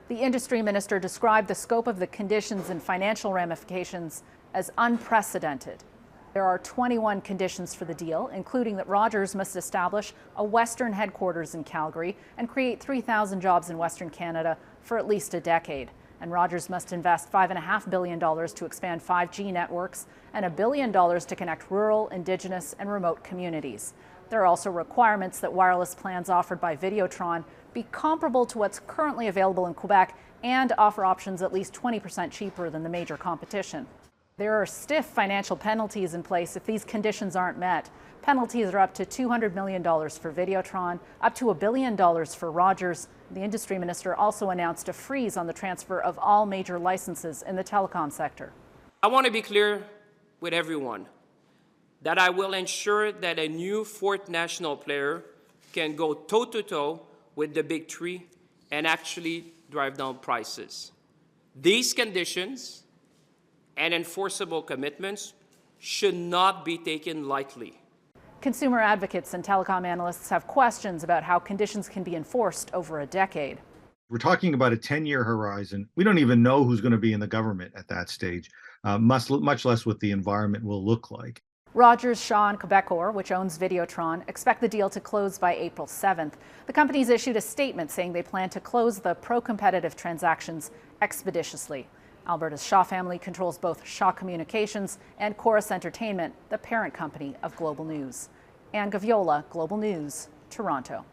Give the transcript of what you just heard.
The industry minister described the scope of the conditions and financial ramifications as unprecedented. There are 21 conditions for the deal, including that Rogers must establish a Western headquarters in Calgary and create 3,000 jobs in Western Canada for at least a decade. And Rogers must invest $5.5 billion to expand 5G networks and $1 billion to connect rural, Indigenous, and remote communities. There are also requirements that wireless plans offered by Videotron be comparable to what's currently available in Quebec and offer options at least 20% cheaper than the major competition. There are stiff financial penalties in place if these conditions aren't met. Penalties are up to $200 million for Videotron, up to $1 billion for Rogers. The industry minister also announced a freeze on the transfer of all major licenses in the telecom sector. I want to be clear with everyone that I will ensure that a new fourth national player can go toe-to-toe with the big three and actually drive down prices. These conditions and enforceable commitments should not be taken lightly. Consumer advocates and telecom analysts have questions about how conditions can be enforced over a decade. We're talking about a 10-year horizon. We don't even know who's going to be in the government at that stage, much less what the environment will look like. Rogers, Shaw, and Quebecor, which owns Videotron, expect the deal to close by April 7th. The companies issued a statement saying they plan to close the pro-competitive transactions expeditiously. Alberta's Shaw family controls both Shaw Communications and Corus Entertainment, the parent company of Global News. Gaviola, Global News, Toronto.